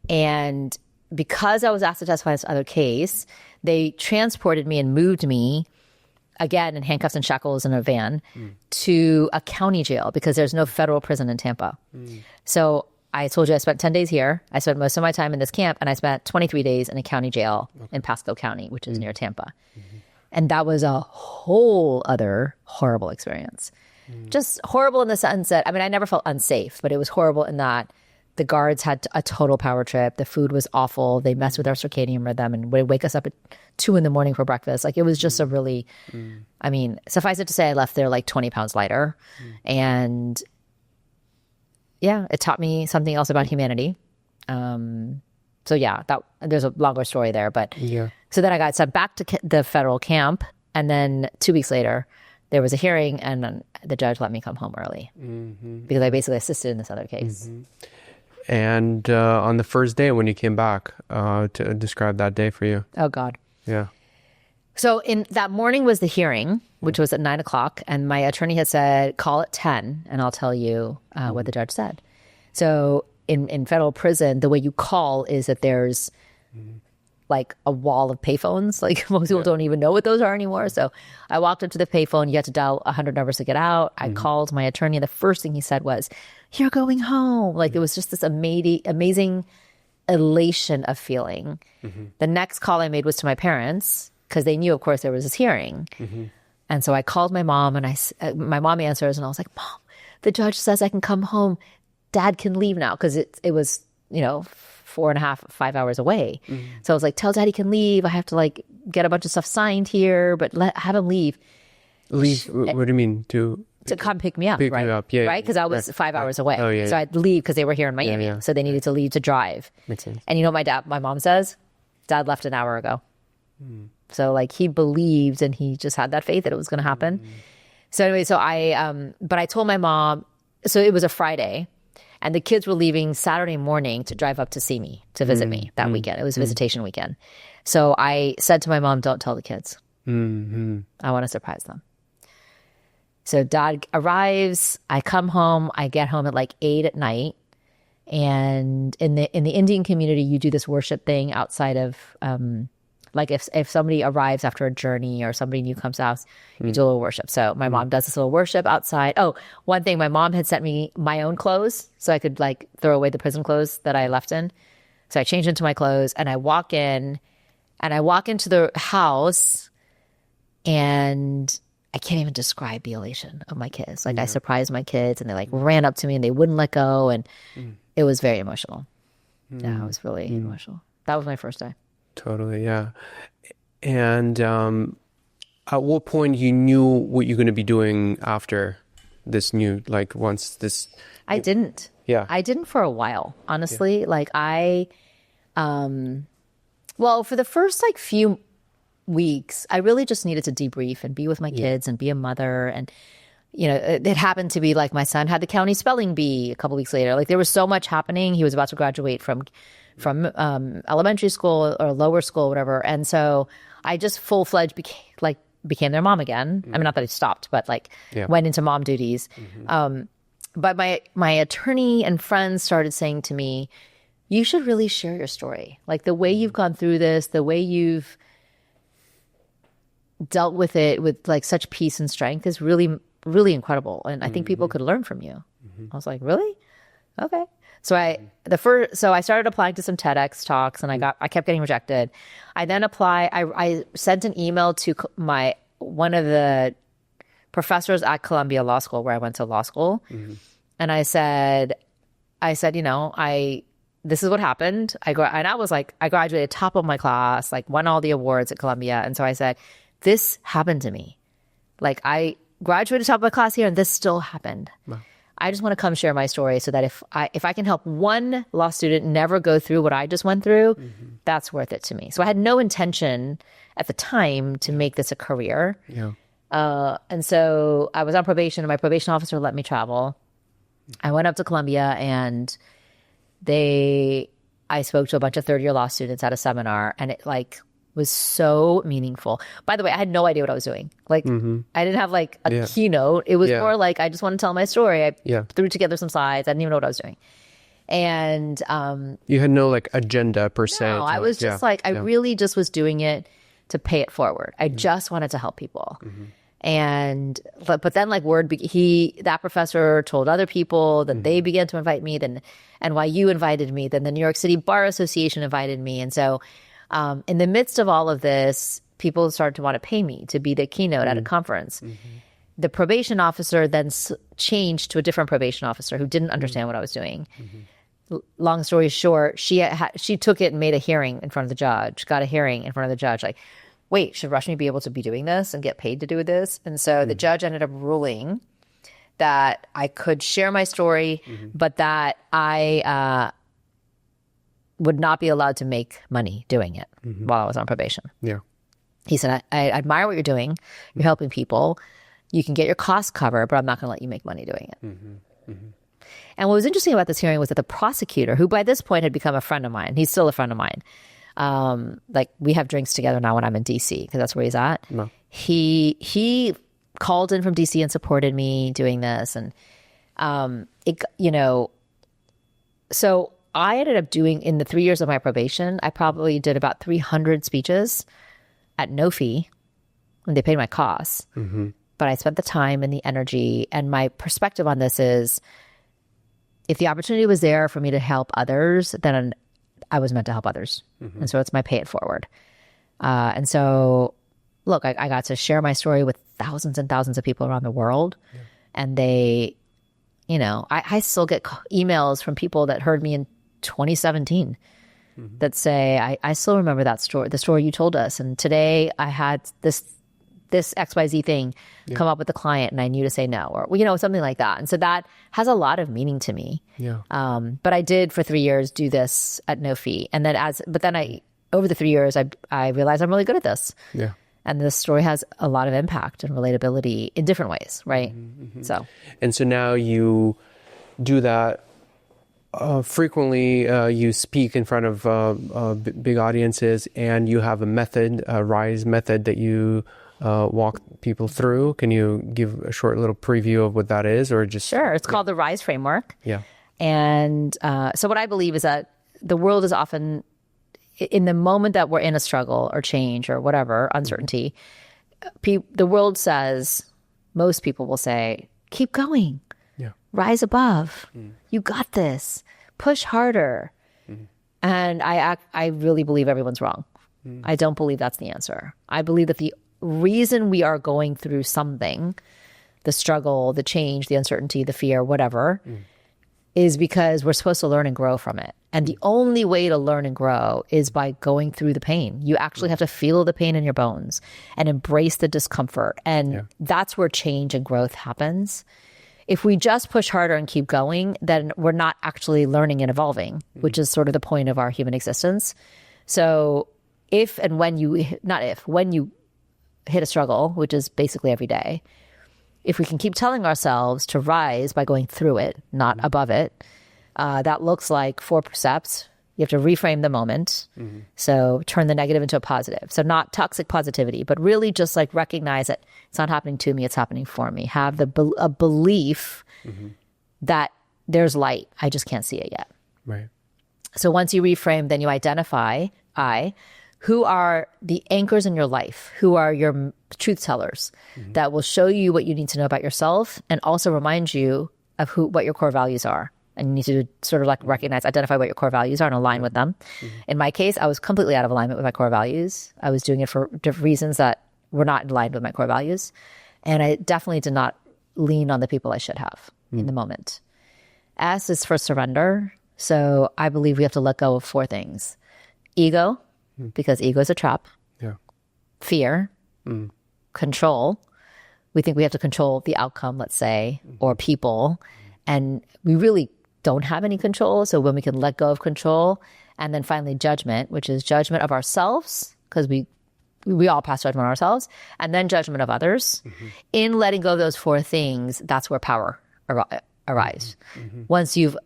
And because I was asked to testify in this other case, they transported me and moved me, again, in handcuffs and shackles in a van, to a county jail because there's no federal prison in Tampa. So I told you I spent 10 days here. I spent most of my time in this camp, and I spent 23 days in a county jail in Pasco County, which is near Tampa. And that was a whole other horrible experience. Just horrible in the sense that, I mean, I never felt unsafe, but it was horrible in that the guards had a total power trip. The food was awful. They messed with our circadian rhythm and would wake us up at 2 a.m. for breakfast. Like, it was just a really, I mean, suffice it to say, I left there like 20 pounds lighter. And yeah, it taught me something else about humanity. So yeah, there's a longer story there, but so then I got sent back to the federal camp, and then 2 weeks later, there was a hearing, and then the judge let me come home early because I basically assisted in this other case. And on the first day when you came back, to describe that day for you. Oh, God. Yeah. So in that morning was the hearing, which was at 9:00, and my attorney had said, call at 10, and I'll tell you what the judge said. So in federal prison, the way you call is that there's like a wall of payphones. Like, most people don't even know what those are anymore. So I walked up to the payphone. You had to dial 100 numbers to get out. I called my attorney. The first thing he said was, "You're going home." Like, it was just this amazing elation of feeling. The next call I made was to my parents because they knew, of course, there was this hearing. And so I called my mom, and my mom answers, and I was like, "Mom, the judge says I can come home. Dad can leave now," because it was, 4.5, 5 hours away. So I was like, "Tell Dad he can leave. I have to like get a bunch of stuff signed here, but have him leave." Leave? What do you mean? To come pick me up, pick right? you up, yeah. Right? Because I was 5 hours away. Oh, yeah. So I'd leave because they were here in Miami. So they needed to leave to drive. Makes sense. And you know what my mom says? Dad left an hour ago. So like, he believed, and he just had that faith that it was going to happen. So anyway, but I told my mom, so it was a Friday, and the kids were leaving Saturday morning to drive up to see me, to visit me that weekend. It was visitation weekend. So I said to my mom, "Don't tell the kids. I want to surprise them." So Dad arrives. I come home. I get home at like 8 at night. And in the Indian community, you do this worship thing outside of, like if somebody arrives after a journey or somebody new comes to the house, you do a little worship. So my mom does this little worship outside. Oh, one thing, my mom had sent me my own clothes so I could like throw away the prison clothes that I left in. So I changed into my clothes, and I walk into the house, and I can't even describe the elation of my kids. Like, I surprised my kids, and they like ran up to me, and they wouldn't let go. And it was very emotional. Yeah, it was really emotional. That was my first day. Totally, yeah. And at what point you knew what you're going to be doing after this new, like, once this... I didn't. Yeah. I didn't for a while, honestly. Yeah. Like, well, for the first, like, few weeks, I really just needed to debrief and be with my kids and be a mother. And, it happened to be, like, my son had the county spelling bee a couple weeks later. Like, there was so much happening. He was about to graduate from elementary school or lower school, whatever. And so I just full-fledged became their mom again. I mean, not that I stopped, but went into mom duties. But my attorney and friends started saying to me, "You should really share your story. Like, the way you've gone through this, the way you've dealt with it with like such peace and strength is really, really incredible. And I think people could learn from you." I was like, "Really? Okay." So I started applying to some TEDx talks, and I kept getting rejected. I then I sent an email to one of the professors at Columbia Law School, where I went to law school. And I said, this is what happened. I was like, I graduated top of my class, like won all the awards at Columbia. And so I said, this happened to me. Like, I graduated top of my class here, and this still happened. Wow. I just want to come share my story so that if I can help one law student never go through what I just went through, that's worth it to me. So I had no intention at the time to make this a career. Yeah. And so I was on probation and my probation officer let me travel. I went up to Columbia and I spoke to a bunch of third-year law students at a seminar, and it like was so meaningful. By the way, I had no idea what I was doing. Like I didn't have like a keynote. It was more like, I just want to tell my story. I threw together some slides. I didn't even know what I was doing. And you had no like agenda per se. no, I was just like, I really just was doing it to pay it forward. I just wanted to help people. And but then like that professor told other people, then they began to invite me, then NYU invited me, then the New York City Bar Association invited me. And so in the midst of all of this, people started to want to pay me to be the keynote at a conference. The probation officer then changed to a different probation officer who didn't understand what I was doing. Long story short, she took it and made a hearing in front of the judge, got a hearing in front of the judge, like, wait, should Rashmi be able to be doing this and get paid to do this? And so the judge ended up ruling that I could share my story, but that I would not be allowed to make money doing it while I was on probation. Yeah. He said, I admire what you're doing. You're helping people. You can get your costs covered, but I'm not going to let you make money doing it. And what was interesting about this hearing was that the prosecutor, who by this point had become a friend of mine, he's still a friend of mine. Like we have drinks together now when I'm in DC because that's where he's at. No. He called in from DC and supported me doing this. And, so I ended up doing, in the 3 years of my probation, I probably did about 300 speeches at no fee, and they paid my costs. But I spent the time and the energy, and my perspective on this is, if the opportunity was there for me to help others, then I was meant to help others. And so it's my pay it forward. And so, look, I got to share my story with thousands and thousands of people around the world. And they, I still get emails from people that heard me in 2017 that say, I still remember that story, the story you told us. And today I had this XYZ thing come up with the client and I knew to say no, or, something like that. And so that has a lot of meaning to me. But I did for 3 years do this at no fee. And then over the 3 years, I realized I'm really good at this. And this story has a lot of impact and relatability in different ways. Right. And so now you do that frequently. You speak in front of big audiences, and you have a method, a RISE method that you walk people through. Can you give a short little preview of what that is, or just? Sure. It's called the RISE framework. And so what I believe is that the world is often, in the moment that we're in a struggle or change or whatever, uncertainty, the world says, most people will say, keep going, rise above, you got this, push harder. And I really believe everyone's wrong. I don't believe that's the answer. I believe that the reason we are going through something, the struggle, the change, the uncertainty, the fear, whatever, is because we're supposed to learn and grow from it. And the only way to learn and grow is by going through the pain. You actually have to feel the pain in your bones and embrace the discomfort. And that's where change and growth happens. If we just push harder and keep going, then we're not actually learning and evolving, which is sort of the point of our human existence. So when you hit a struggle, which is basically every day, if we can keep telling ourselves to rise by going through it, not above it, that looks like 4 steps. You have to reframe the moment. So turn the negative into a positive. So not toxic positivity, but really just like recognize that it's not happening to me, it's happening for me. Have a belief that there's light. I just can't see it yet. Right. So once you reframe, then you identify who are the anchors in your life, who are your truth tellers that will show you what you need to know about yourself and also remind you of what your core values are. And you need to sort of like identify what your core values are and align with them. In my case, I was completely out of alignment with my core values. I was doing it for different reasons that were not aligned with my core values. And I definitely did not lean on the people I should have in the moment. S is for surrender. So I believe we have to let go of 4 things. Ego, because ego is a trap. Fear, control. We think we have to control the outcome, let's say, or people. And we really don't have any control. So when we can let go of control, and then finally judgment, which is judgment of ourselves, because we all pass judgment on ourselves, and then judgment of others. In letting go of those four things, that's where power arrives. Once you've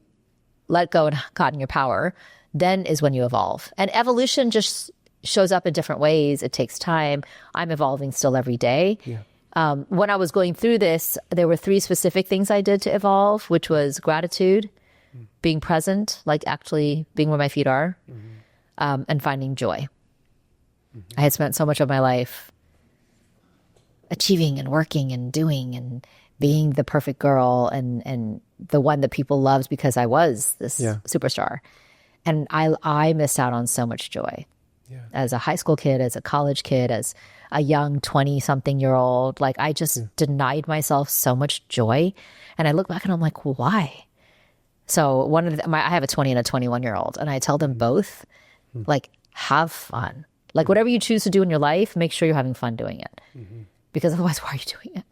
let go and gotten your power, then is when you evolve. And evolution just shows up in different ways. It takes time. I'm evolving still every day. When I was going through this, there were 3 specific things I did to evolve, which was gratitude, being present, like actually being where my feet are, and finding joy. I had spent so much of my life achieving and working and doing and being the perfect girl and the one that people loved because I was this superstar. And I missed out on so much joy as a high school kid, as a college kid, as a young 20-something-year-old. Like, I just denied myself so much joy. And I look back and I'm like, why? So I have a 20 and a 21-year-old, and I tell them both, like, have fun. Like, whatever you choose to do in your life, make sure you're having fun doing it. Because otherwise, why are you doing it?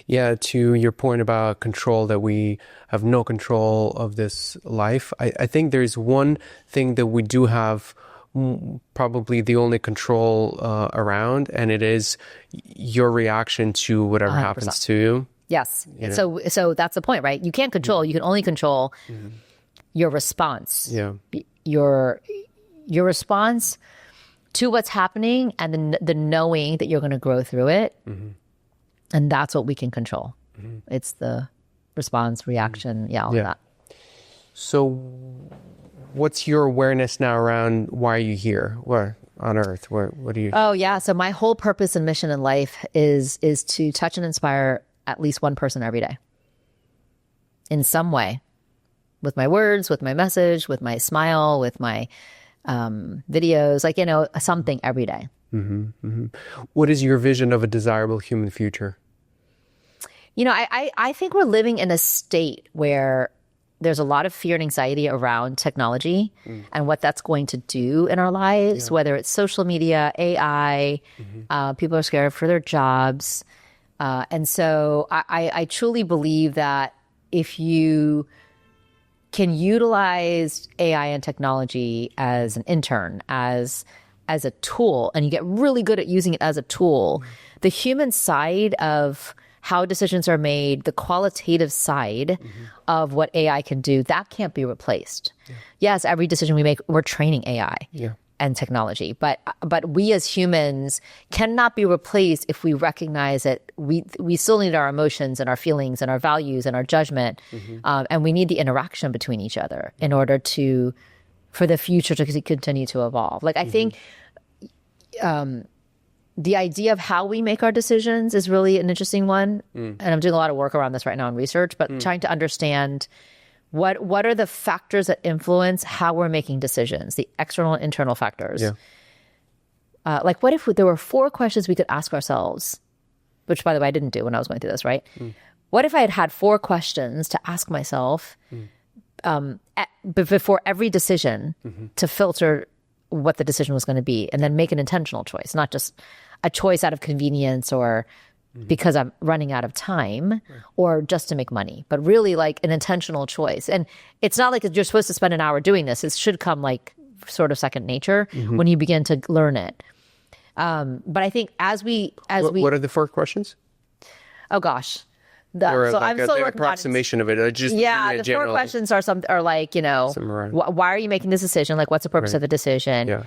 Yeah. To your point about control, that we have no control of this life, I think there's one thing that we do have probably the only control around, and it is your reaction to whatever 100%. Happens to you. Yes. So that's the point, right? You can't control. You can only control your response. Your response to what's happening, and the knowing that you're going to grow through it. And that's what we can control. It's the response, reaction, all of that. So what's your awareness now around why are you here? Where on earth? What do you... Oh, yeah. So my whole purpose and mission in life is to touch and inspire at least one person every day. In some way. With my words, with my message, with my smile, with my videos, like, something every day. What is your vision of a desirable human future? I think we're living in a state where there's a lot of fear and anxiety around technology and what that's going to do in our lives, whether it's social media, AI, people are scared for their jobs. And so I truly believe that if you can utilize AI and technology as an intern, as a tool, and you get really good at using it as a tool, the human side of how decisions are made, the qualitative side of what AI can do, that can't be replaced. Yes, every decision we make, we're training AI and technology, but we as humans cannot be replaced if we recognize that we still need our emotions and our feelings and our values and our judgment, and we need the interaction between each other in order for the future to continue to evolve. Like, I think the idea of how we make our decisions is really an interesting one. And I'm doing a lot of work around this right now in research, but trying to understand what are the factors that influence how we're making decisions, the external and internal factors. Like, what if there were 4 questions we could ask ourselves, which, by the way, I didn't do when I was going through this, right? What if I had 4 questions to ask myself before every decision to filter what the decision was going to be, and then make an intentional choice, not just a choice out of convenience or because I'm running out of time or just to make money, but really like an intentional choice. And it's not like you're supposed to spend an hour doing this. It should come like sort of second nature when you begin to learn it. But I think as we what are the 4 questions? Oh gosh. Or so like I'm still approximation of it. The 4 questions are like, why are you making this decision? Like, what's the purpose of the decision?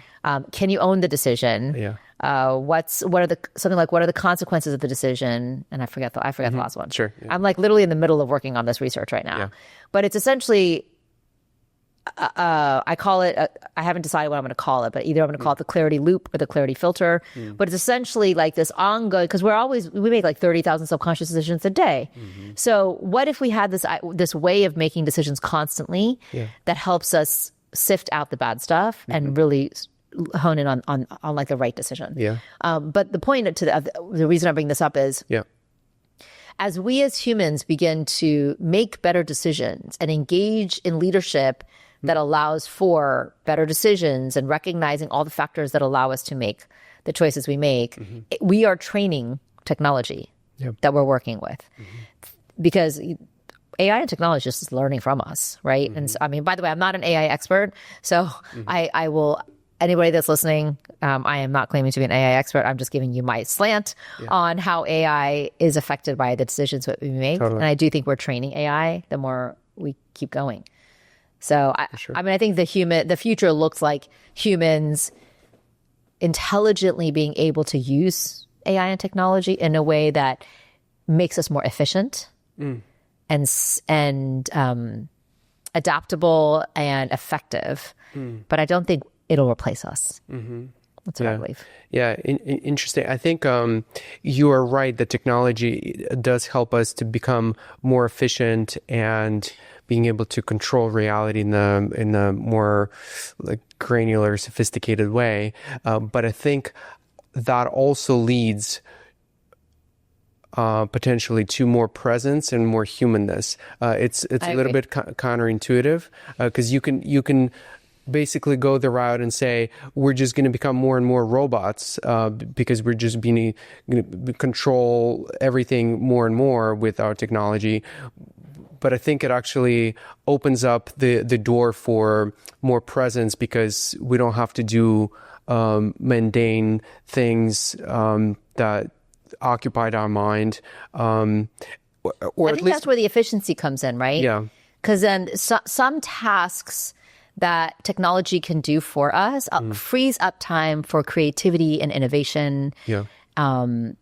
Can you own the decision? What are the consequences of the decision? And I forget the last one. Sure. I'm like literally in the middle of working on this research right now. But it's essentially, I call it, I haven't decided what I'm going to call it, but either I'm going to call it the clarity loop or the clarity filter. But it's essentially like this ongoing, because we make like 30,000 subconscious decisions a day. So what if we had this way of making decisions constantly that helps us sift out the bad stuff and really hone in on like the right decision? But the point the reason I bring this up is, as we as humans begin to make better decisions and engage in leadership that allows for better decisions and recognizing all the factors that allow us to make the choices we make, we are training technology that we're working with. Because AI and technology is just learning from us, right? And so, I mean, by the way, I'm not an AI expert, so I will. Anybody that's listening, I am not claiming to be an AI expert. I'm just giving you my slant on how AI is affected by the decisions that we make. Totally. And I do think we're training AI the more we keep going. So I mean, I think the future looks like humans intelligently being able to use AI and technology in a way that makes us more efficient and adaptable and effective. But I don't think it'll replace us. That's what I believe. Yeah, interesting. I think you are right that technology does help us to become more efficient and being able to control reality in a more like granular, sophisticated way. But I think that also leads potentially to more presence and more humanness. It's a little bit counterintuitive because you can basically go the route and say we're just going to become more and more robots because we're just going to control everything more and more with our technology. But I think it actually opens up the door for more presence because we don't have to do mundane things that occupied our mind. Or I think that's where the efficiency comes in, right? Yeah. Because then some tasks that technology can do for us frees up time for creativity and innovation, and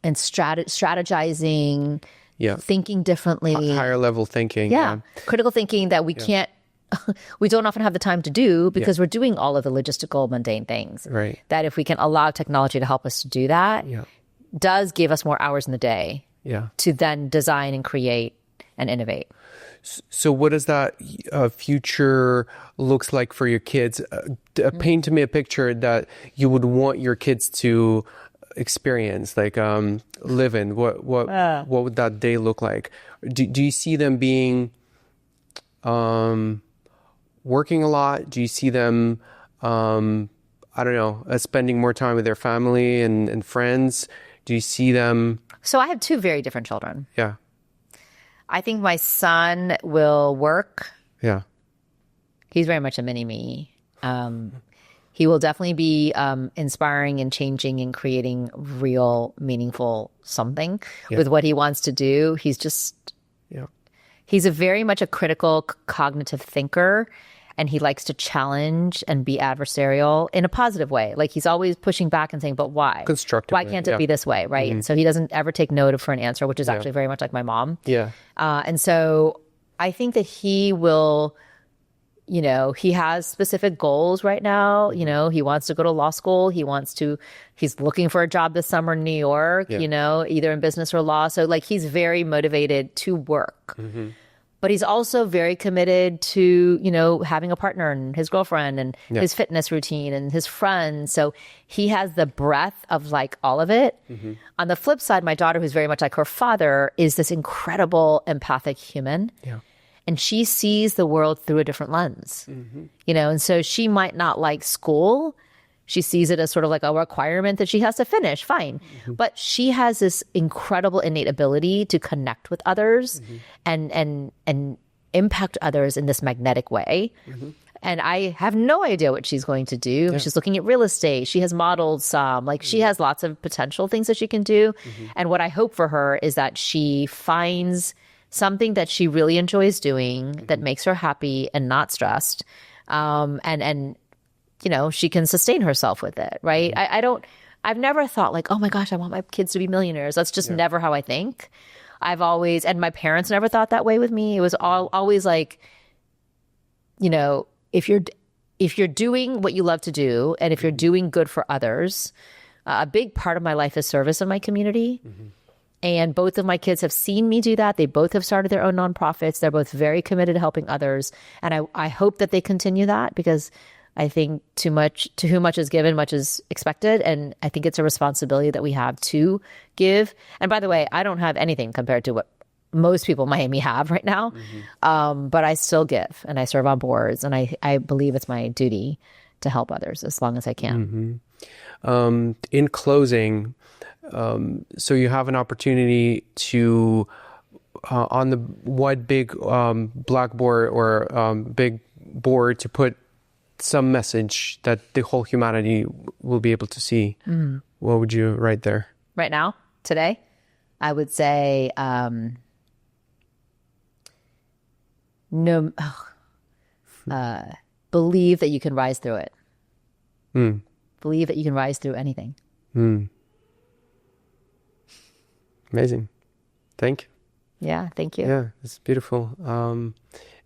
strategizing, thinking differently, higher level thinking, critical thinking that we can't. We don't often have the time to do because we're doing all of the logistical, mundane things. Right. That if we can allow technology to help us to do that, does give us more hours in the day to then design and create and innovate. So what does that future looks like for your kids? Paint to me a picture that you would want your kids to experience, like live in. What would that day look like? Do you see them being working a lot? Do you see them, I don't know, spending more time with their family and friends? Do you see them? So I have two very different children. Yeah. I think my son will work. Yeah. He's very much a mini me. He will definitely be inspiring and changing and creating real, meaningful something with what he wants to do. He's just, he's very much a critical, cognitive thinker, and he likes to challenge and be adversarial in a positive way. Like he's always pushing back and saying, but why? Constructively. Why can't it be this way, right? And so he doesn't ever take no for an answer, which is actually very much like my mom. Yeah. And so I think that he will, he has specific goals right now. He wants to go to law school. He's looking for a job this summer in New York, either in business or law. So like he's very motivated to work. But he's also very committed to, having a partner and his girlfriend and his fitness routine and his friends. So he has the breadth of like all of it. On the flip side, my daughter, who's very much like her father, is this incredible empathic human. Yeah. And she sees the world through a different lens, and so she might not like school. She sees it as sort of like a requirement that she has to finish, fine. But she has this incredible innate ability to connect with others and impact others in this magnetic way. And I have no idea what she's going to do. She's looking at real estate. She has modeled some. Like she has lots of potential things that she can do. And what I hope for her is that she finds something that she really enjoys doing that makes her happy and not stressed. And she can sustain herself with it, right? I've never thought like, oh my gosh, I want my kids to be millionaires. That's just never how I think. I've always, and my parents never thought that way with me. It was always like, if you're doing what you love to do, and if you're doing good for others, a big part of my life is service in my community. And both of my kids have seen me do that. They both have started their own nonprofits. They're both very committed to helping others. And I hope that they continue that because I think to whom much is given, much is expected. And I think it's a responsibility that we have to give. And by the way, I don't have anything compared to what most people in Miami have right now. But I still give and I serve on boards. And I believe it's my duty to help others as long as I can. In closing, so you have an opportunity to on the white big blackboard or big board to put some message that the whole humanity will be able to see, what would you write there? Right now, today, I would say, believe that you can rise through it. Believe that you can rise through anything. Amazing. Thank you. Yeah, thank you. Yeah, it's beautiful.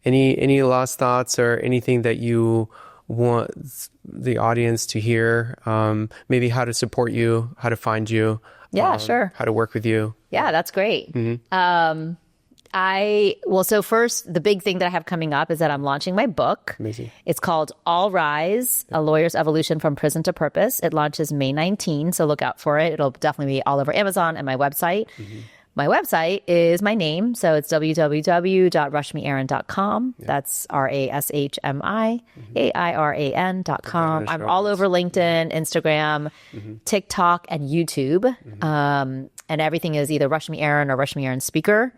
Any last thoughts or anything that you want the audience to hear? Maybe how to support you, how to find you. Yeah, sure. How to work with you. Yeah, that's great. So first, the big thing that I have coming up is that I'm launching my book. Amazing. It's called All Rise, A Lawyer's Evolution from Prison to Purpose. It launches May 19, so look out for it. It'll definitely be all over Amazon and my website. My website is my name, so it's www.rashmiairan.com. That's RashmiAiran.com. I'm all over LinkedIn, Instagram, TikTok, and YouTube. And everything is either Rashmi Airan or Rashmi Airan Speaker.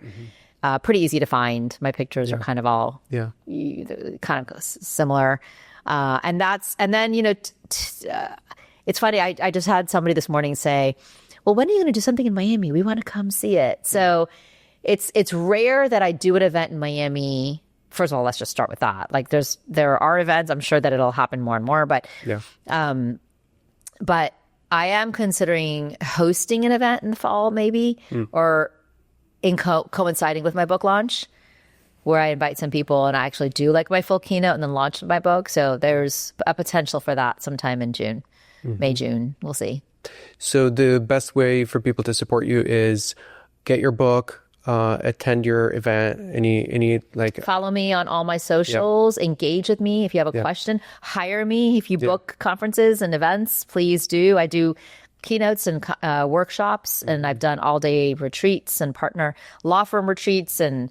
Pretty easy to find. My pictures are kind of all kind of similar. And then, it's funny. I just had somebody this morning say, well, when are you going to do something in Miami? We want to come see it. So it's rare that I do an event in Miami. First of all, let's just start with that. Like there are events. I'm sure that it'll happen more and more, but I am considering hosting an event in the fall, maybe, or in coinciding with my book launch, where I invite some people and I actually do like my full keynote and then launch my book. So there's a potential for that sometime in June, May, June. We'll see. So the best way for people to support you is get your book, attend your event, any follow me on all my socials, engage with me. If you have a question, hire me. If you book conferences and events, please do. I do keynotes and workshops, and I've done all-day retreats and partner law firm retreats, and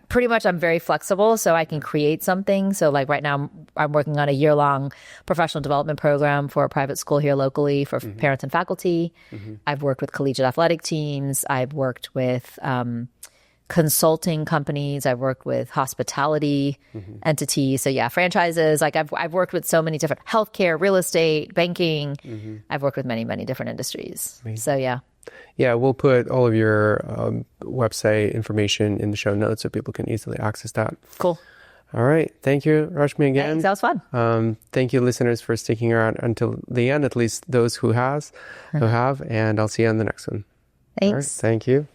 pretty much I'm very flexible, so I can create something. So like right now, I'm working on a year-long professional development program for a private school here locally for parents and faculty. I've worked with collegiate athletic teams. I've worked with consulting companies. I've worked with hospitality entities. So yeah, franchises. Like I've worked with so many different healthcare, real estate, banking. I've worked with many, many different industries. Amazing. So yeah. Yeah, we'll put all of your website information in the show notes so people can easily access that. Cool. All right. Thank you, Rashmi, again. Thanks, that was fun. Thank you, listeners, for sticking around until the end, at least those who have. And I'll see you on the next one. Thanks. All right, thank you.